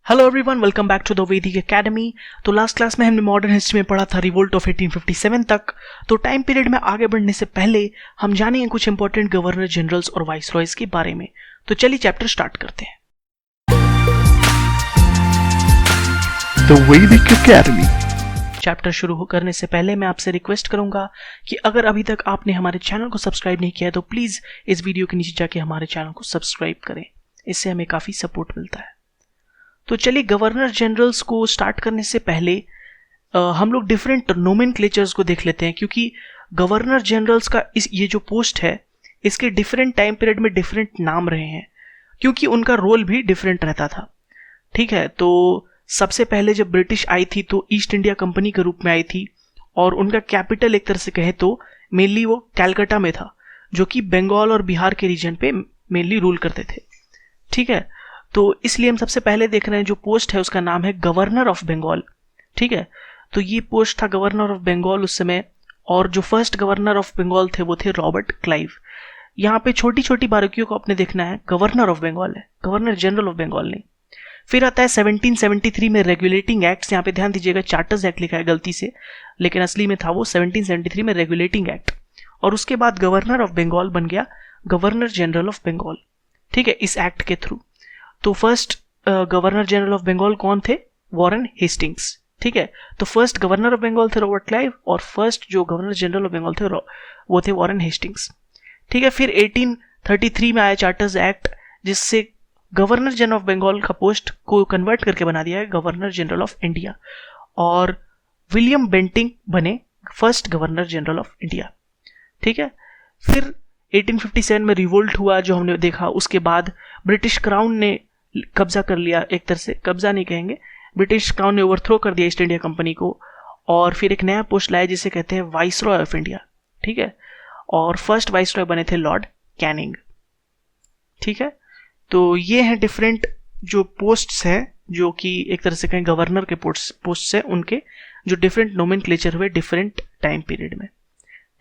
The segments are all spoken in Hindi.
Hello everyone, welcome back to the Vedic Academy. तो लास्ट क्लास में हमने मॉडर्न हिस्ट्री में पढ़ा था रिवोल्ट ऑफ 1857 तक। तो टाइम पीरियड में आगे बढ़ने से पहले हम जानेंगे कुछ इंपॉर्टेंट गवर्नर जनरल्स और वाइसरॉयज के बारे में। तो चलिए चैप्टर स्टार्ट करते हैं। The Vedic academy. चैप्टर शुरू करने से पहले मैं आपसे रिक्वेस्ट करूंगा कि अगर अभी तक आपने हमारे चैनल को सब्सक्राइब नहीं किया है तो प्लीज इस वीडियो के नीचे जाके हमारे चैनल को सब्सक्राइब करें, इससे हमें काफी सपोर्ट मिलता है। तो चलिए गवर्नर जनरल्स को स्टार्ट करने से पहले हम लोग डिफरेंट नोमेनक्लेचर्स को देख लेते हैं, क्योंकि गवर्नर जनरल्स का ये जो पोस्ट है इसके डिफरेंट टाइम पीरियड में डिफरेंट नाम रहे हैं, क्योंकि उनका रोल भी डिफरेंट रहता था। ठीक है, तो सबसे पहले जब ब्रिटिश आई थी तो ईस्ट इंडिया कंपनी के रूप में आई थी और उनका कैपिटल एक तरह से कहें तो मेनली वो कैलकाटा में था, जो कि बंगाल और बिहार के रीजन पे मेनली रूल करते थे। ठीक है, तो इसलिए हम सबसे पहले देख रहे हैं जो पोस्ट है उसका नाम है गवर्नर ऑफ बंगाल। ठीक है, तो ये पोस्ट था गवर्नर ऑफ बंगाल उस समय, और जो फर्स्ट गवर्नर ऑफ बंगाल थे वो थे रॉबर्ट क्लाइव। यहाँ पे छोटी छोटी बारीकियों को आपने देखना है, गवर्नर ऑफ बंगाल है, गवर्नर जनरल ऑफ बंगाल नहीं। फिर आता है 1773 में रेगुलेटिंग एक्ट। यहाँ पे ध्यान दीजिएगा चार्टर्स एक्ट लिखा है गलती से, लेकिन असली में था वो 1773 में रेगुलेटिंग एक्ट। और उसके बाद गवर्नर ऑफ बंगाल बन गया गवर्नर जनरल ऑफ बंगाल। ठीक है, इस एक्ट के थ्रू। तो first governor general of Bengal कौन थे? Warren Hastings. ठीक है, तो फर्स्ट गवर्नर ऑफ बंगाल थे रॉबर्ट क्लाइव और फर्स्ट जो गवर्नर जनरल ऑफ बंगाल थे वो थे वॉरेन हेस्टिंग्स। ठीक है, फिर 1833 में आया चार्टर्स एक्ट, जिससे गवर्नर जनरल ऑफ बंगाल का पोस्ट को कन्वर्ट करके बना दिया है गवर्नर जनरल ऑफ इंडिया, और विलियम बेंटिंग बने first governor general of India. ठीक है, फिर 1857 में रिवोल्ट हुआ जो हमने देखा। उसके बाद ब्रिटिश क्राउन ने कब्जा कर लिया, एक तरह से कब्जा नहीं कहेंगे, ब्रिटिश क्राउन ने ओवरथ्रो कर दिया ईस्ट इंडिया कंपनी को, और फिर एक नया पोस्ट लाया जिसे कहते हैं वाइसरॉय ऑफ इंडिया। ठीक है, और फर्स्ट वाइसरॉय बने थे लॉर्ड कैनिंग। ठीक है, तो ये हैं डिफरेंट जो पोस्ट्स हैं, जो कि एक तरह से कहें गवर्नर के पोस्ट हैं, उनके जो डिफरेंट नोमेनक्लेचर हुए डिफरेंट टाइम पीरियड में।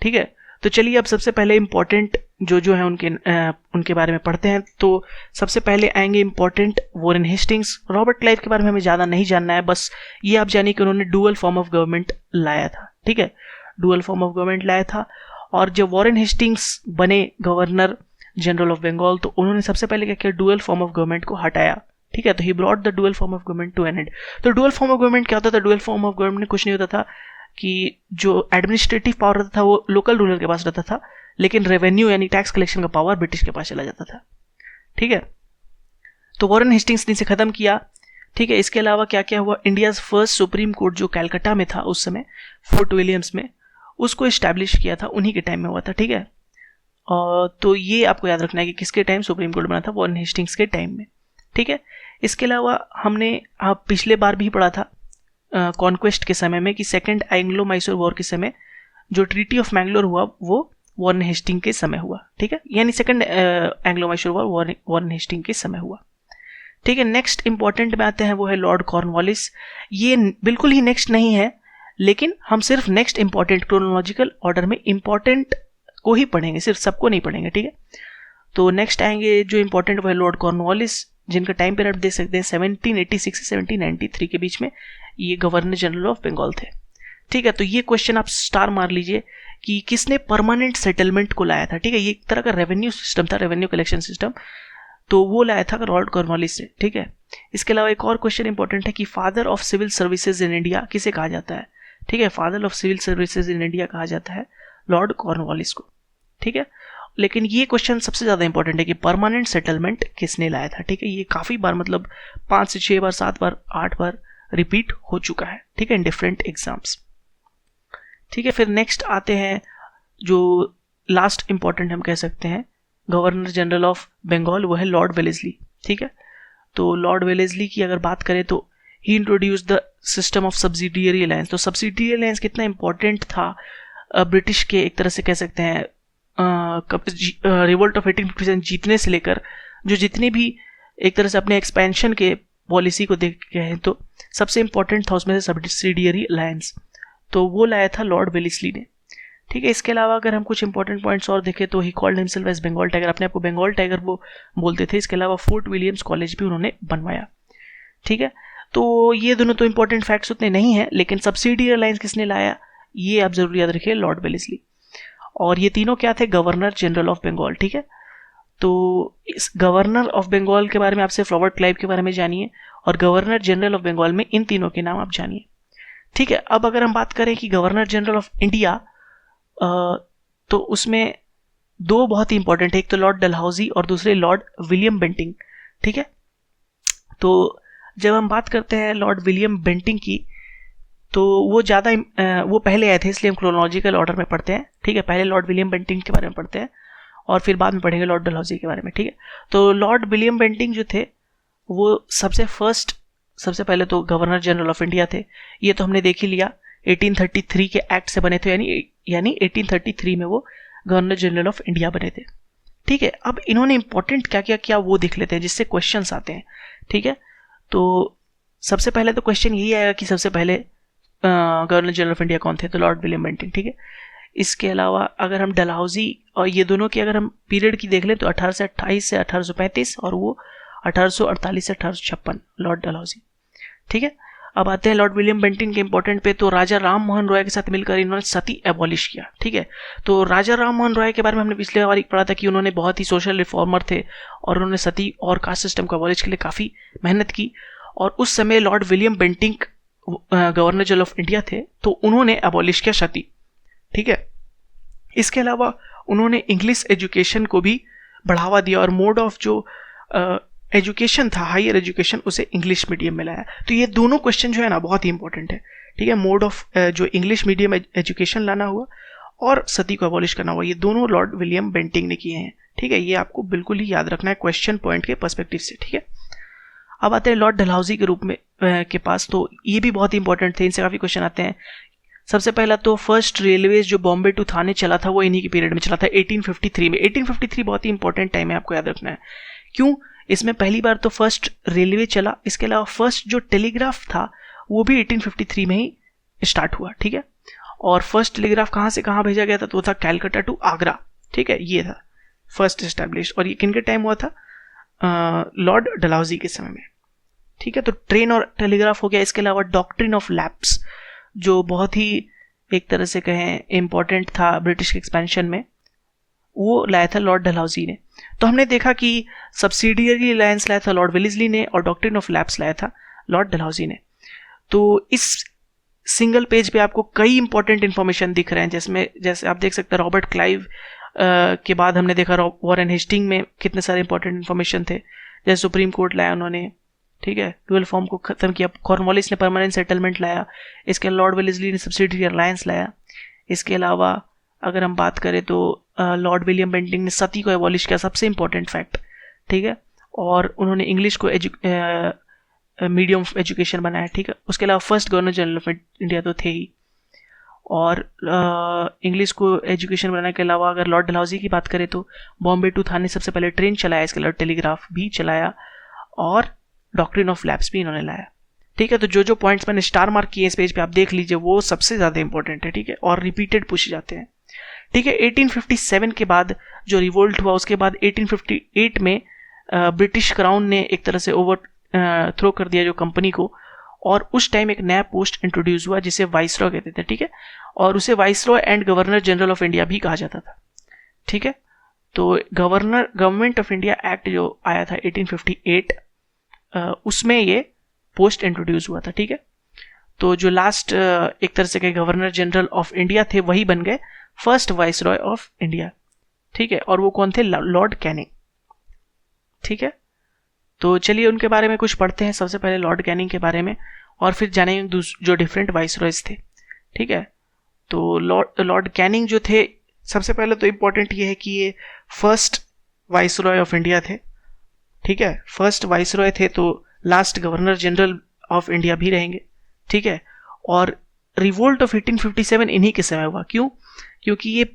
ठीक है, तो चलिए अब सबसे पहले इंपॉर्टेंट जो है उनके बारे में पढ़ते हैं। तो सबसे पहले आएंगे important Warren Hastings. Robert Clive के बारे में हमें ज़्यादा नहीं जानना है, बस ये आप जानिए कि उन्होंने डुअल फॉर्म ऑफ गवर्नमेंट लाया था। ठीक है, डुअल फॉर्म ऑफ गवर्नमेंट लाया था। और जब वॉरेन हेस्टिंग्स बने गवर्नर जनरल ऑफ बंगाल तो उन्होंने सबसे पहले क्या किया? डुअल फॉर्म ऑफ गवर्नमेंट को हटाया। ठीक है, तो he brought the dual form of government to an end. तो डुअल फॉर्म ऑफ गवर्नमेंट क्या होता था? डुअल फॉर्म ऑफ गवर्नमेंट कुछ नहीं होता था कि जो एडमिनिस्ट्रेटिव पावर रहता था वो लोकल रूलर के पास रहता था, लेकिन रेवेन्यू यानी टैक्स कलेक्शन का पावर ब्रिटिश के पास चला जाता था। ठीक है, तो वॉरेन हेस्टिंग्स ने इसे खत्म किया। ठीक है, इसके अलावा क्या क्या हुआ? इंडियाज फर्स्ट सुप्रीम कोर्ट जो कैलकाटा में था उस समय, फोर्ट विलियम्स में, उसको इस्टेब्लिश किया था, उन्हीं के टाइम में हुआ था। ठीक है, तो ये आपको याद रखना है कि किसके टाइम सुप्रीम कोर्ट बना था? वॉरेन हेस्टिंग्स के टाइम में। ठीक है, इसके अलावा हमने पिछले बार भी पढ़ा था कॉन्क्वेस्ट के समय में कि सेकेंड एंग्लो मैसूर वॉर के समय जो ट्रीटी ऑफ मैंगलोर हुआ वो वॉरेन हेस्टिंग के समय हुआ। ठीक है, यानी second Anglo Mysore war Warren Hasting के समय हुआ। ठीक है, नेक्स्ट इंपॉर्टेंट में आते हैं, वो है लॉर्ड कॉर्नवालिस। ये बिल्कुल ही नेक्स्ट नहीं है, लेकिन हम सिर्फ नेक्स्ट इंपॉर्टेंट क्रोनोलॉजिकल ऑर्डर में इंपॉर्टेंट को ही पढ़ेंगे, सिर्फ सबको नहीं पढ़ेंगे। ठीक है, तो नेक्स्ट आएंगे जो इंपॉर्टेंट वो है लॉर्ड कॉर्नवालिस, जिनका टाइम पीरियड देख सकते हैं 1786 से 1793 के बीच में ये गवर्नर जनरल ऑफ बंगाल थे। ठीक है, तो ये क्वेश्चन आप स्टार मार लीजिए कि किसने परमानेंट सेटलमेंट को लाया था। ठीक है, ये एक तरह का रेवेन्यू सिस्टम था, रेवेन्यू कलेक्शन सिस्टम, तो वो लाया था लॉर्ड कॉर्नवालिस से। ठीक है, इसके अलावा एक और क्वेश्चन इंपॉर्टेंट है कि father of civil services in India किसे कहा जाता है? ठीक है, father of civil services in India कहा जाता है लॉर्ड कॉर्नवालिस को। ठीक है, लेकिन ये क्वेश्चन सबसे ज्यादा इंपॉर्टेंट है कि परमानेंट सेटलमेंट किसने लाया था। ठीक है, ये काफी बार, मतलब 5 से 6 बार, 7 बार, 8 बार रिपीट हो चुका है। ठीक है, इन डिफरेंट एग्जाम्स। ठीक है, फिर नेक्स्ट आते हैं जो लास्ट इंपॉर्टेंट हम कह सकते हैं गवर्नर जनरल ऑफ बंगाल, वो है लॉर्ड वेलेस्ली। ठीक है, तो लॉर्ड वेलेस्ली की अगर बात करें तो he introduce the system of subsidiary alliance. तो सब्सिडियरी अलायंस कितना इंपॉर्टेंट था ब्रिटिश के, एक तरह से कह सकते हैं रिवोल्ट ऑफ 1857 जीतने से लेकर जो जितने भी एक तरह से अपने एक्सपेंशन के पॉलिसी को देख के हैं, तो सबसे इंपॉर्टेंट था उसमें से सब्सिडियरी अलायंस, तो वो लाया था लॉर्ड वेलेस्ली ने। ठीक है, इसके अलावा अगर हम कुछ इंपॉर्टेंट पॉइंट्स और देखें तो he called himself as Bengal tiger, अपने आप को बंगाल टाइगर वो बोलते थे। इसके अलावा फोर्ट विलियम्स कॉलेज भी उन्होंने बनवाया। ठीक है, तो ये दोनों तो इंपॉर्टेंट फैक्ट्स उतने नहीं हैं, लेकिन सब्सिडियरी लाइन्स किसने लाया ये आप जरूर याद रखिए, लॉर्ड वेलेस्ली। और ये तीनों क्या थे, गवर्नर जनरल ऑफ बंगाल। ठीक है, तो इस गवर्नर ऑफ बंगाल के बारे में आपसे रॉबर्ट क्लाइव के बारे में जानिए, और गवर्नर जनरल ऑफ बंगाल में इन तीनों के नाम आप जानिए। ठीक है, अब अगर हम बात करें कि गवर्नर जनरल ऑफ इंडिया, तो उसमें दो बहुत ही इंपॉर्टेंट है, एक तो लॉर्ड डलहौजी और दूसरे लॉर्ड विलियम बेंटिंग। ठीक है, तो जब हम बात करते हैं लॉर्ड विलियम बेंटिंग की, तो वो पहले आए थे, इसलिए हम क्रोनोलॉजिकल ऑर्डर में पढ़ते हैं। ठीक है, पहले लॉर्ड विलियम बेंटिंग के बारे में पढ़ते हैं और फिर बाद में पढ़ेंगे लॉर्ड डलहौजी के बारे में। ठीक है, तो लॉर्ड विलियम बेंटिंग जो थे वो सबसे पहले तो गवर्नर जनरल ऑफ इंडिया थे। ये तो हमने देख ही लिया, 1833 के एक्ट से बने थे, यानी 1833 में वो गवर्नर जनरल ऑफ इंडिया बने थे। ठीक है, अब इन्होंने इंपॉर्टेंट क्या क्या किया वो देख लेते हैं, जिससे क्वेश्चंस आते हैं। ठीक है, तो सबसे पहले तो क्वेश्चन यही आएगा कि सबसे पहले गवर्नर जनरल ऑफ इंडिया कौन थे, तो लॉर्ड विलियम बेंटिंग। ठीक है, इसके अलावा अगर हम डलहौजी और ये दोनों की अगर हम पीरियड की देख लें तो 1828 से 1835 और वो 1848 से 1856 लॉर्ड डलहौजी। ठीक है, अब आते हैं लॉर्ड विलियम बेंटिंग के इंपॉर्टेंट पे, तो राजा राम मोहन रॉय के साथ मिलकर इन्होंने सती एबॉलिश किया। ठीक है, तो राजा राम मोहन रॉय के बारे में हमने पिछले बार पढ़ा था कि उन्होंने बहुत ही सोशल रिफॉर्मर थे और उन्होंने सती और कास्ट सिस्टम को एबॉलिश के लिए काफ़ी मेहनत की। और उस समय Lord William Bentinck governor general of India थे, तो उन्होंने एबॉलिश किया सती। ठीक है, इसके अलावा उन्होंने इंग्लिश एजुकेशन को भी बढ़ावा दिया और मोड ऑफ जो एजुकेशन था, हायर एजुकेशन, उसे इंग्लिश मीडियम में लाया। तो ये दोनों क्वेश्चन जो है ना बहुत ही इंपॉर्टेंट है। ठीक है, मोड ऑफ जो इंग्लिश मीडियम एजुकेशन लाना हुआ और सती को एबॉलिश करना हुआ, ये दोनों लॉर्ड विलियम बेंटिंग ने किए हैं। ठीक है, ये आपको बिल्कुल ही याद रखना है क्वेश्चन पॉइंट के पर्सपेक्टिव से। ठीक है, अब आते हैं लॉर्ड डलहौजी के रूप में के पास, तो ये भी बहुत ही इंपॉर्टेंट थे, इनसे काफ़ी क्वेश्चन आते हैं। सबसे पहला तो फर्स्ट रेलवेज जो बॉम्बे टू थाने चला था वो इन्हीं के पीरियड में चला था, 1853 में। 1853 बहुत ही इंपॉर्टेंट टाइम है, आपको याद रखना है। क्यों? इसमें पहली बार तो फर्स्ट रेलवे चला, इसके अलावा फर्स्ट जो टेलीग्राफ था वो भी 1853 में ही स्टार्ट हुआ। ठीक है, और फर्स्ट टेलीग्राफ कहाँ से कहाँ भेजा गया था, तो वो था कैलकाटा टू आगरा। ठीक है, ये था फर्स्ट एस्टैब्लिश, और ये किन के टाइम हुआ था, लॉर्ड डलहौजी के समय में। ठीक है, तो ट्रेन और टेलीग्राफ हो गया। इसके अलावा डॉक्ट्रिन ऑफ लैप्स जो बहुत ही एक तरह से कहें इम्पॉर्टेंट था ब्रिटिश के एक्सपेंशन में, वो लाया था लॉर्ड डलहौजी ने। तो हमने देखा कि सब्सिडियरी अलायंस लाया था लॉर्ड वेलेस्ली ने और डॉक्ट्रिन ऑफ लैप्स लाया था लॉर्ड डलहौजी ने। तो इस सिंगल पेज पे आपको कई इंपॉर्टेंट इन्फॉर्मेशन दिख रहे हैं, जैसे आप देख सकते हैं रॉबर्ट क्लाइव के बाद हमने देखा वॉरेन हेस्टिंग में कितने सारे इंपॉर्टेंट इन्फॉर्मेशन थे, जैसे सुप्रीम कोर्ट लाया उन्होंने। ठीक है, डुअल फॉर्म को खत्म किया, कॉर्नवालिस ने परमानेंट सेटलमेंट लाया, इसके लॉर्ड वेलेस्ली ने सब्सिडियरी अलायंस लाया। इसके अलावा अगर हम बात करें तो लॉर्ड विलियम बेंटिंग ने सती को एबॉलिश किया, सबसे इंपॉर्टेंट फैक्ट। ठीक है, और उन्होंने इंग्लिश को मीडियम ऑफ एजुकेशन बनाया। ठीक है, उसके अलावा first governor general of India तो थे ही, और इंग्लिश को एजुकेशन बनाने के अलावा अगर लॉर्ड डलहौजी की बात करें तो बॉम्बे टू थाने सबसे पहले ट्रेन चलाया, इसके अलावा टेलीग्राफ भी चलाया और डॉक्ट्रिन ऑफ लैप्स भी इन्होंने लाया। ठीक है, तो जो पॉइंट्स मैंने स्टार मार्क किए इस पेज पे आप देख लीजिए, वो सबसे ज़्यादा इंपॉर्टेंट है। ठीक है, और रिपीटेड पूछे जाते हैं। ठीक है, 1857 के बाद जो रिवोल्ट हुआ, उसके बाद 1858 में ब्रिटिश क्राउन ने एक तरह से ओवर थ्रो कर दिया जो कंपनी को, और उस टाइम एक नया पोस्ट इंट्रोड्यूस हुआ जिसे वाइसरॉय कहते थे। ठीक है, और उसे viceroy and governor general of India भी कहा जाता था। ठीक है, तो गवर्नमेंट ऑफ इंडिया एक्ट जो आया था 1858, उसमें ये पोस्ट इंट्रोड्यूस हुआ था। ठीक है, तो जो लास्ट एक तरह से कहे गवर्नर जनरल ऑफ इंडिया थे वही बन गए फर्स्ट वाइसरॉय ऑफ इंडिया। ठीक है, और वो कौन थे, लॉर्ड कैनिंग। ठीक है, तो चलिए उनके बारे में कुछ पढ़ते हैं, सबसे पहले लॉर्ड कैनिंग के बारे में, और फिर जानेंगे जो डिफरेंट वाइसरॉयज थे। ठीक है, तो लॉर्ड कैनिंग जो थे, सबसे पहले तो इम्पोर्टेंट ये है कि ये फर्स्ट वाइसरॉय ऑफ इंडिया थे। ठीक है, फर्स्ट वाइसरॉय थे तो last governor general of India भी रहेंगे। ठीक है, और रिवोल्ट ऑफ 1857 इन्हीं के समय हुआ। क्यों? क्योंकि ये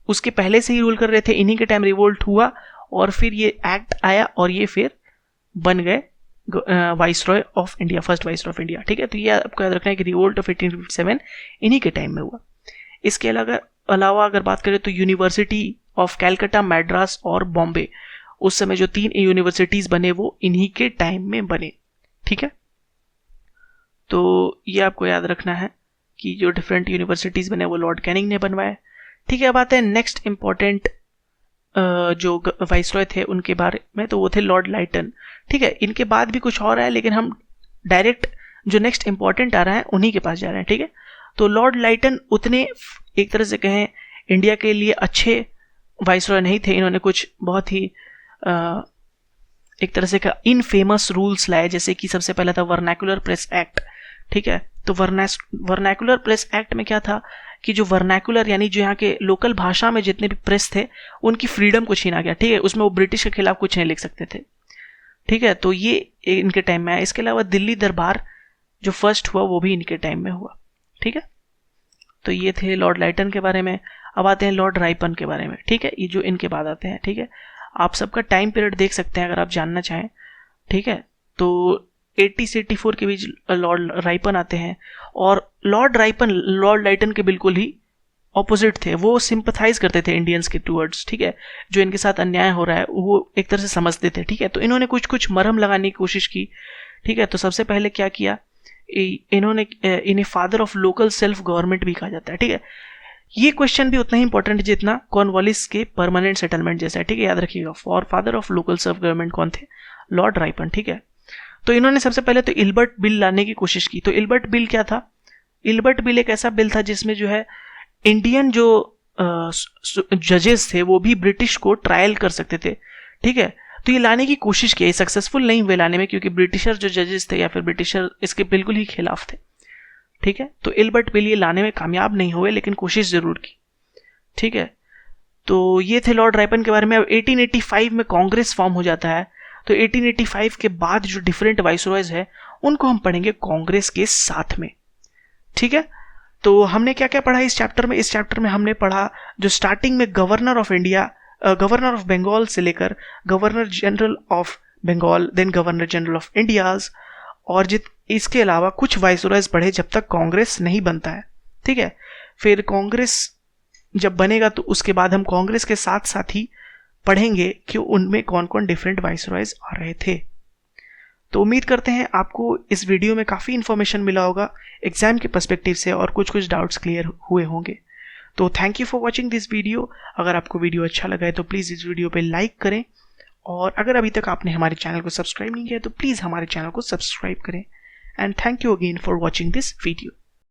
उसके पहले से ही रूल कर रहे थे, इन्हीं के टाइम रिवोल्ट हुआ और फिर ये एक्ट आया और ये फिर बन गए viceroy of India, first viceroy of India. ठीक है, तो ये आपको याद रखना है कि रिवोल्ट ऑफ 1857 इन्हीं के टाइम में हुआ। इसके अलावा अगर बात करें तो यूनिवर्सिटी ऑफ कैलकाटा, मैड्रास और बॉम्बे, उस समय जो 3 यूनिवर्सिटीज़ बने वो इन्हीं के टाइम में बने। ठीक है, तो ये आपको याद रखना है कि जो डिफरेंट यूनिवर्सिटीज़ बने वो लॉर्ड कैनिंग ने बनवाए। ठीक है, अब आते हैं नेक्स्ट इम्पॉर्टेंट जो वाइसरॉय थे उनके बारे में, तो वो थे लॉर्ड लाइटन। ठीक है, इनके बाद भी कुछ और है लेकिन हम डायरेक्ट जो नेक्स्ट इंपॉर्टेंट आ रहा है उन्हीं के पास जा रहे हैं। ठीक है, तो लॉर्ड लाइटन उतने एक तरह से कहें इंडिया के लिए अच्छे वाइसरॉय नहीं थे। इन्होंने कुछ बहुत ही एक तरह से इनफेमस रूल्स लाए, जैसे कि सबसे पहला था वर्नैकुलर प्रेस एक्ट। ठीक है, तो वर्नैकुलर प्रेस एक्ट में क्या था कि जो वर्नैकुलर यानी जो यहाँ के लोकल भाषा में जितने भी प्रेस थे उनकी फ्रीडम को छीना गया। ठीक है, उसमें वो ब्रिटिश के खिलाफ कुछ नहीं लिख सकते थे। ठीक है, तो ये इनके टाइम में है। इसके अलावा दिल्ली दरबार जो फर्स्ट हुआ वो भी इनके टाइम में हुआ। ठीक है, तो ये थे लॉर्ड लाइटन के बारे में। अब आते हैं लॉर्ड राइपन के बारे में। ठीक है, ये जो इनके बाद आते हैं। ठीक है, आप सबका टाइम पीरियड देख सकते हैं अगर आप जानना चाहें। ठीक है, तो 80 से 84 के बीच लॉर्ड राइपन आते हैं, और लॉर्ड राइपन लॉर्ड लाइटन के बिल्कुल ही ऑपोजिट थे। वो सिंपथाइज करते थे इंडियंस के टूवर्ड्स। ठीक है, जो इनके साथ अन्याय हो रहा है वो एक तरह से समझते थे। ठीक है, तो इन्होंने कुछ कुछ मरहम लगाने की कोशिश की। ठीक है, तो सबसे पहले क्या किया इन्हें father of local self government भी कहा जाता है। ठीक है, ये क्वेश्चन भी उतना ही इंपॉर्टेंट है जितना कॉर्नवालिस के परमानेंट सेटलमेंट जैसा है। ठीक है, याद रखिएगा, for father of local self government कौन थे? Lord ripen. ठीक है, तो इन्होंने सबसे पहले तो इल्बर्ट बिल लाने की कोशिश की। तो इल्बर्ट बिल क्या था? इल्बर्ट बिल एक ऐसा बिल था जिसमें जो है इंडियन जो जजेस थे वो भी ब्रिटिश को ट्रायल कर सकते थे। ठीक है, तो ये लाने की कोशिश की, सक्सेसफुल नहीं हुए लाने में, क्योंकि ब्रिटिशर जो जजेस थे या फिर ब्रिटिशर इसके बिल्कुल ही खिलाफ थे। ठीक है, तो इल्बर्ट बिल ये लाने में कामयाब नहीं हुए लेकिन कोशिश जरूर की। ठीक है, तो ये थे लॉर्ड राइपन के बारे में। अब 1885 में कांग्रेस फॉर्म हो जाता है। तो 1885 के बाद जो डिफरेंट वाइसरॉयज है उनको हम पढ़ेंगे कांग्रेस के साथ में। ठीक है, तो हमने क्या क्या पढ़ा इस चैप्टर में? इस चैप्टर में हमने पढ़ा जो स्टार्टिंग में governor of India, governor of Bengal से लेकर governor general of Bengal, then governor general of Indias, और इसके अलावा कुछ वाइसरॉयज पढ़े जब तक कांग्रेस नहीं बनता है। ठीक है, फिर कांग्रेस जब बनेगा तो उसके बाद हम कांग्रेस के साथ साथ ही पढ़ेंगे कि उनमें कौन कौन डिफरेंट वाइसरॉयज आ रहे थे। तो उम्मीद करते हैं आपको इस वीडियो में काफ़ी इन्फॉर्मेशन मिला होगा एग्जाम के पर्सपेक्टिव से, और कुछ कुछ डाउट्स क्लियर हुए होंगे। तो thank you for watching this video. अगर आपको वीडियो अच्छा लगा है तो प्लीज़ इस वीडियो पे लाइक करें, और अगर अभी तक आपने हमारे चैनल को सब्सक्राइब नहीं किया तो प्लीज़ हमारे चैनल को सब्सक्राइब करें। And thank you again for watching this video.